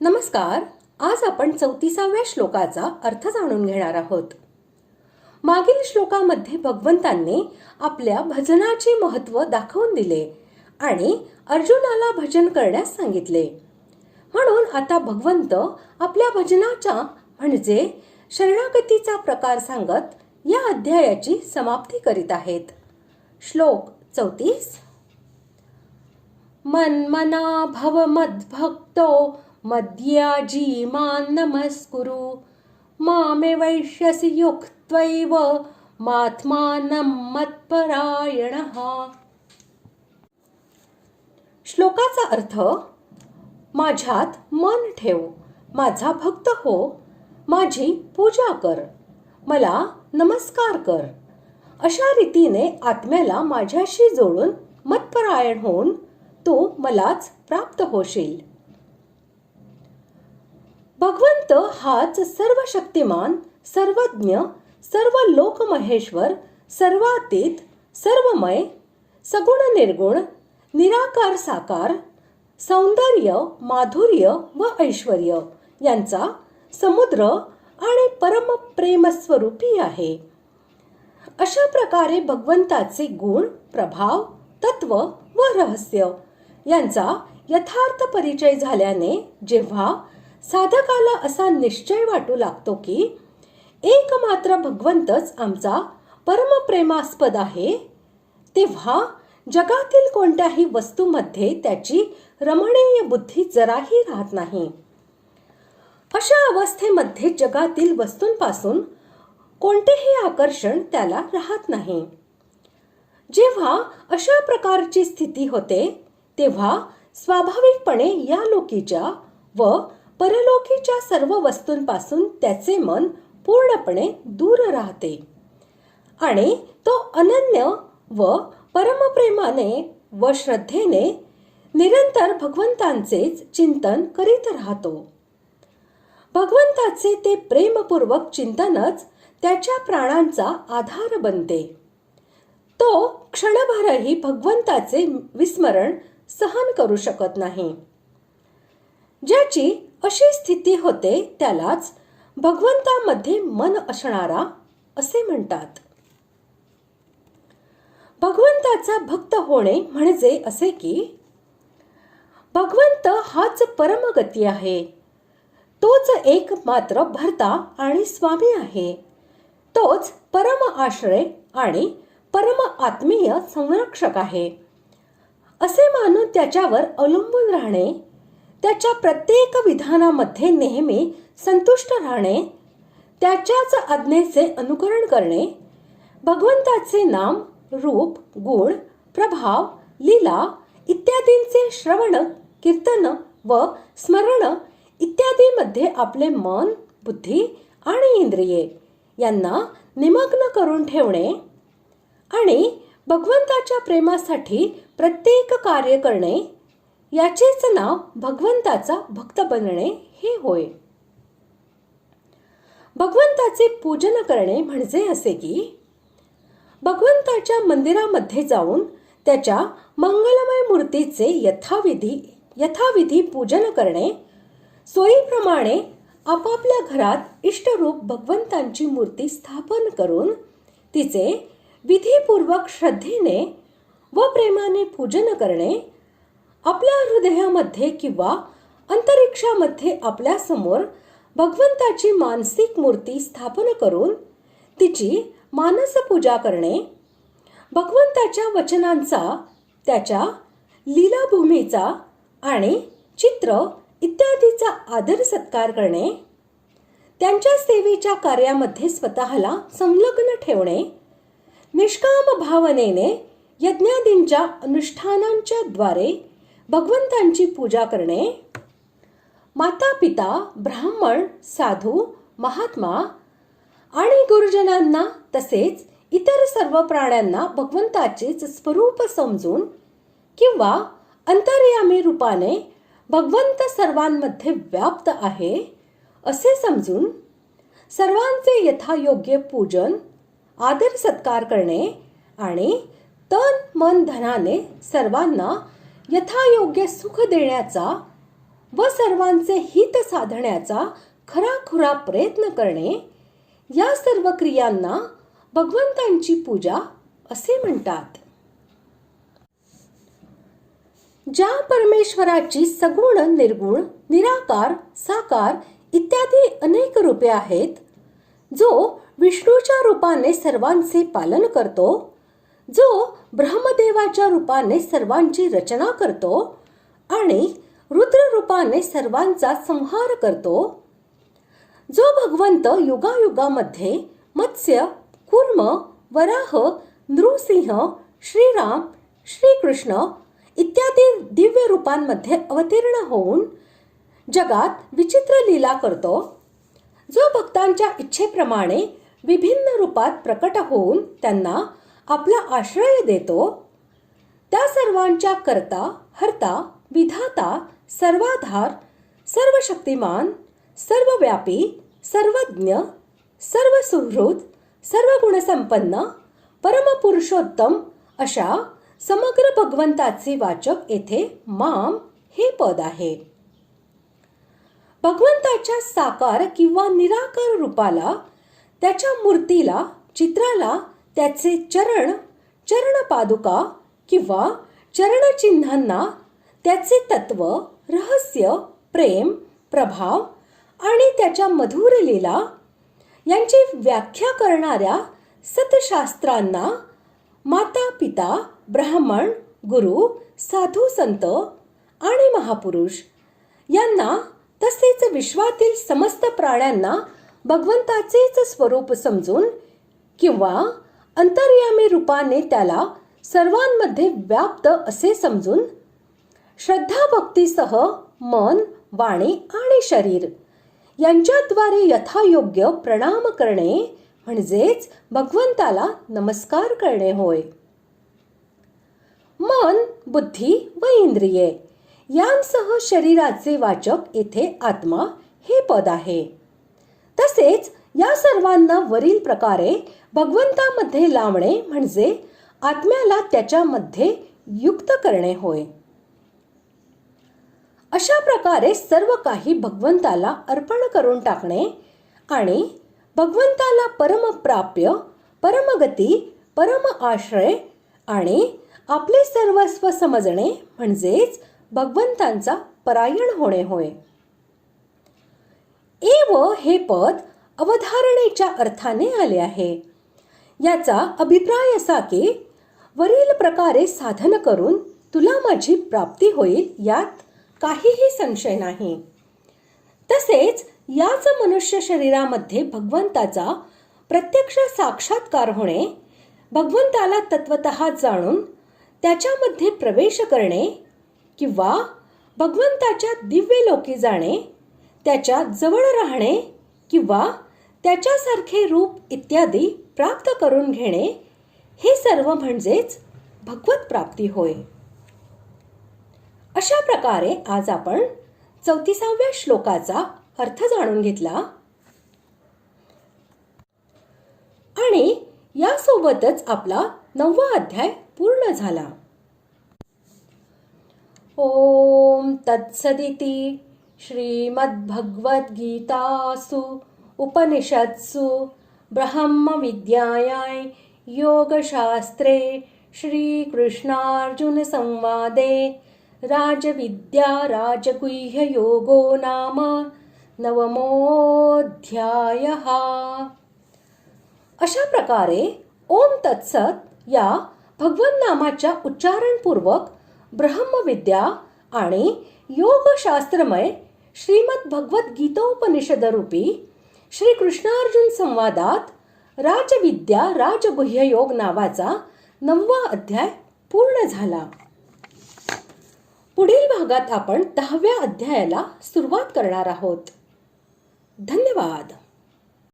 नमस्कार. आज आपण 34व्या श्लोकाचा अर्थ जाणून घेणार आहोत. मागील श्लोकामध्ये भगवंतांनी आपल्या भजनाचे महत्त्व दाखवून दिले आणि अर्जुनाला भजन करण्यास सांगितले. म्हणून आता भगवंत आपल्या भजनाचा म्हणजे शरणागतीचा प्रकार सांगत या अध्यायाची समाप्ती करीत आहेत. श्लोक 34. मन्मना भव मद्भक्तो मद्याजी मां नमस्कुरु मामे वैश्यसि युक्त्वैव मात्मानं मत्परायणः. श्लोकाचा अर्थ: माझ्यात मन ठेव, माझा भक्त हो, माझी पूजा कर, मला नमस्कार कर. अशा रीतीने आत्म्याला माझ्याशी जोडून मतपरायण होऊन तू मलाच प्राप्त होशील. भगवंत हाच सर्व शक्तिमान, सर्वज्ञ, सर्व लोकमहेश्वर, सर्वातीत, सर्वमय, सगुण निर्गुण, निराकार साकार, सौंदर्य, माधुर्य व ऐश्वर्य यांचा समुद्र आणि परम प्रेमस्वरूपी आहे. अशा प्रकारे भगवंताचे गुण, प्रभाव, तत्व व रहस्य यांचा यथार्थ परिचय झाल्याने जेव्हा साधकाला असा निश्चय वाटू लागतो की एकमात्र भगवंतच आमचा परमप्रेमास्पद आहे, तेव्हा जगातील कोणत्याही वस्तूमध्ये त्याची रमणीय बुद्धी जराही राहत नाही. अशा अवस्थेमध्ये जगातील वस्तूंपासून कोणतेही आकर्षण त्याला राहत नाही. जेव्हा अशा प्रकारची स्थिती होते तेव्हा स्वाभाविकपणे या लोकीच्या व परलोकीच्या सर्व वस्तूंपासून त्याचे मन पूर्णपणे दूर राहते आणि तो अनन्य व परमप्रेमाने व श्रद्धेने निरंतर भगवंतांचेच चिंतन करीत राहतो. भगवंताचे ते प्रेमपूर्वक चिंतनच त्याच्या प्राणांचा आधार बनते. तो क्षणभरही भगवंताचे विस्मरण सहन करू शकत नाही. ज्याची अशी स्थिती होते त्यालाच भगवंतामध्ये मन असणारा असे म्हणतात. भगवंताचा भक्त होणे म्हणजे असे की भगवंत हाच परमगती आहे. तोच एकमात्र भर्ता आणि स्वामी आहे. तोच परम आश्रय आणि परम आत्मीय संरक्षक आहे असे मानून त्याच्यावर अवलंबून राहणे, त्याच्या प्रत्येक विधानामध्ये नेहमी संतुष्ट राहणे, त्याच्याच आज्ञेचे अनुकरण करणे, भगवंताचे नाम, रूप, गुण, प्रभाव, लीला इत्यादींचे श्रवण, कीर्तन व स्मरण इत्यादीमध्ये आपले मन, बुद्धी आणि इंद्रिये यांना निमग्न करून ठेवणे आणि भगवंताच्या प्रेमासाठी प्रत्येक कार्य करणे याचेच नाव भगवंताचा भक्त बनणे हे होय. भगवंताचे पूजन करणे म्हणजे असे की भगवंताच्या मंदिरामध्ये जाऊन त्याच्या मंगलमय मूर्तीचे यथाविधी पूजन करणे, सोयीप्रमाणे आपापल्या घरात इष्टरूप भगवंतांची मूर्ती स्थापन करून तिचे विधीपूर्वक श्रद्धेने व प्रेमाने पूजन करणे, आपल्या हृदयामध्ये किंवा अंतरिक्षामध्ये आपल्या समोर भगवंताची मानसिक मूर्ती स्थापन करून तिची मानस पूजा करणे, भगवंताच्या वचनांचा, त्याच्या लीलाभूमीचा आणि चित्र इत्यादीचा आदर सत्कार करणे, त्यांच्या सेवेच्या कार्यामध्ये स्वतःला संलग्न ठेवणे, निष्काम भावनेने यज्ञादींच्या अनुष्ठानांच्या द्वारे भगवंतांची पूजा करणे, माता पिता, ब्राह्मण, साधू, महात्मा आणि गुरुजनांना तसेच इतर सर्व प्राण्यांना भगवंताचेच स्वरूप समजून किंवा अंतर्यामी रूपाने भगवंत सर्वांमध्ये व्याप्त आहे असे समजून सर्वांचे यथायोग्य पूजन, आदर सत्कार करणे आणि तन मन धनाने सर्वांना यथायोग्य सुख देण्याचा व सर्वांचे हित साधण्याचा खराखुरा प्रयत्न करणे, या सर्व क्रियांना भगवंतांची पूजा असे म्हणतात. ज्या परमेश्वराची सगुण, निर्गुण, निराकार, साकार इत्यादी अनेक रूपे आहेत, जो विष्णूच्या रूपाने सर्वांचे पालन करतो, जो ब्रह्मदेवाच्या रूपाने सर्वांची रचना करतो आणि रुद्र रूपाने सर्वांचा संहार करतो, जो भगवंत युगायुगामध्ये मत्स्य, कूर्म, वराह, नृसिंह, श्रीराम, श्रीकृष्ण इत्यादी दिव्य रूपांमध्ये अवतीर्ण होऊन जगात विचित्र लीला करतो, जो भक्तांच्या इच्छेप्रमाणे विभिन्न रूपात प्रकट होऊन त्यांना आपला आश्रय देतो, त्या सर्वांच्या करता, हर्ता, विधाता, सर्वाधार, सर्वशक्तिमान, सर्वव्यापी, सर्वज्ञ, सर्वसुहृद, सर्वगुणसंपन्न, परमपुरुषोत्तम अशा समग्र भगवंताचे वाचक येथे माम हे पद आहे. भगवंताच्या साकार किंवा निराकार रूपाला, त्याच्या मूर्तीला, चित्राला त्याचे चरण, चरणपादुका किंवा चरणचिन्हांना त्याचे तत्व, रहस्य, प्रेम, प्रभाव आणि त्याच्या मधुर लीला यांची व्याख्या करणाऱ्या सतशास्त्रांना माता, पिता, ब्राह्मण, गुरु, साधू, संत आणि महापुरुष यांना तसेच विश्वातील समस्त प्राण्यांना भगवंताचेच स्वरूप समजून किंवा अंतर्यामी रूपाने त्याला सर्वांमध्ये व्याप्त असे समजून श्रद्धा भक्तीसह मन, वाणी आणि शरीर यांच्याद्वारे यथायोग्य प्रणाम करणे म्हणजेच भगवंताला नमस्कार करणे होय. मन, बुद्धी व इंद्रिये यांसह शरीराचे वाचक येथे आत्मा हे पद आहे. तसेच या सर्वांना वरील प्रकारे भगवंतामध्ये लावणे म्हणजे आत्म्याला त्याच्यामध्ये युक्त करणे होय. अशा प्रकारे सर्व काही भगवंताला अर्पण करून टाकणे आणि भगवंताला परमप्राप्य, परमगती, परम आश्रय आणि आपले सर्वस्व समजणे म्हणजेच भगवंतांचा परायण होणे होय. एव हे पद अवधारणेच्या अर्थाने आले आहे. याचा अभिप्राय असा की वरील प्रकारे साधन करून तुला माझी प्राप्ती होईल यात काहीही संशय नाही. तसेच याच मनुष्य शरीरामध्ये भगवंताचा प्रत्यक्ष साक्षात्कार होणे, भगवंताला तत्वतः जाणून त्याच्यामध्ये प्रवेश करणे किंवा भगवंताच्या दिव्य लोकी जाणे, त्याच्या जवळ राहणे किंवा त्याच्यासारखे रूप इत्यादी प्राप्त करून घेणे हे सर्व म्हणजेच भगवत प्राप्ती होय. अशा प्रकारे आज आपण 34व्या श्लोकाचा अर्थ जाणून घेतला आणि यासोबतच आपला 9वा अध्याय पूर्ण झाला. ओम तत्सदिति श्रीमद्भगवद्गीतासु उपनिषत्सु ब्रह्मविद्यायां योगशास्त्रे श्रीकृष्णार्जुन संवादे राजविद्या राजगुह्ययोगो नाम 9मोऽध्यायः. अशा प्रकारे ओम तत्सत या भगवन् नामाच्या उच्चारणपूर्वक ब्रह्मविद्या आणि योगशास्त्रमय श्रीमद भगवद्गीतोपनिषद रूपी श्री कृष्णार्जुन संवादात राजविद्या राजगुह्ययोग नावाचा 9वा अध्याय पूर्ण झाला. पुढील भागात आपण 10व्या अध्यायाला सुरुवात करणार आहोत. धन्यवाद.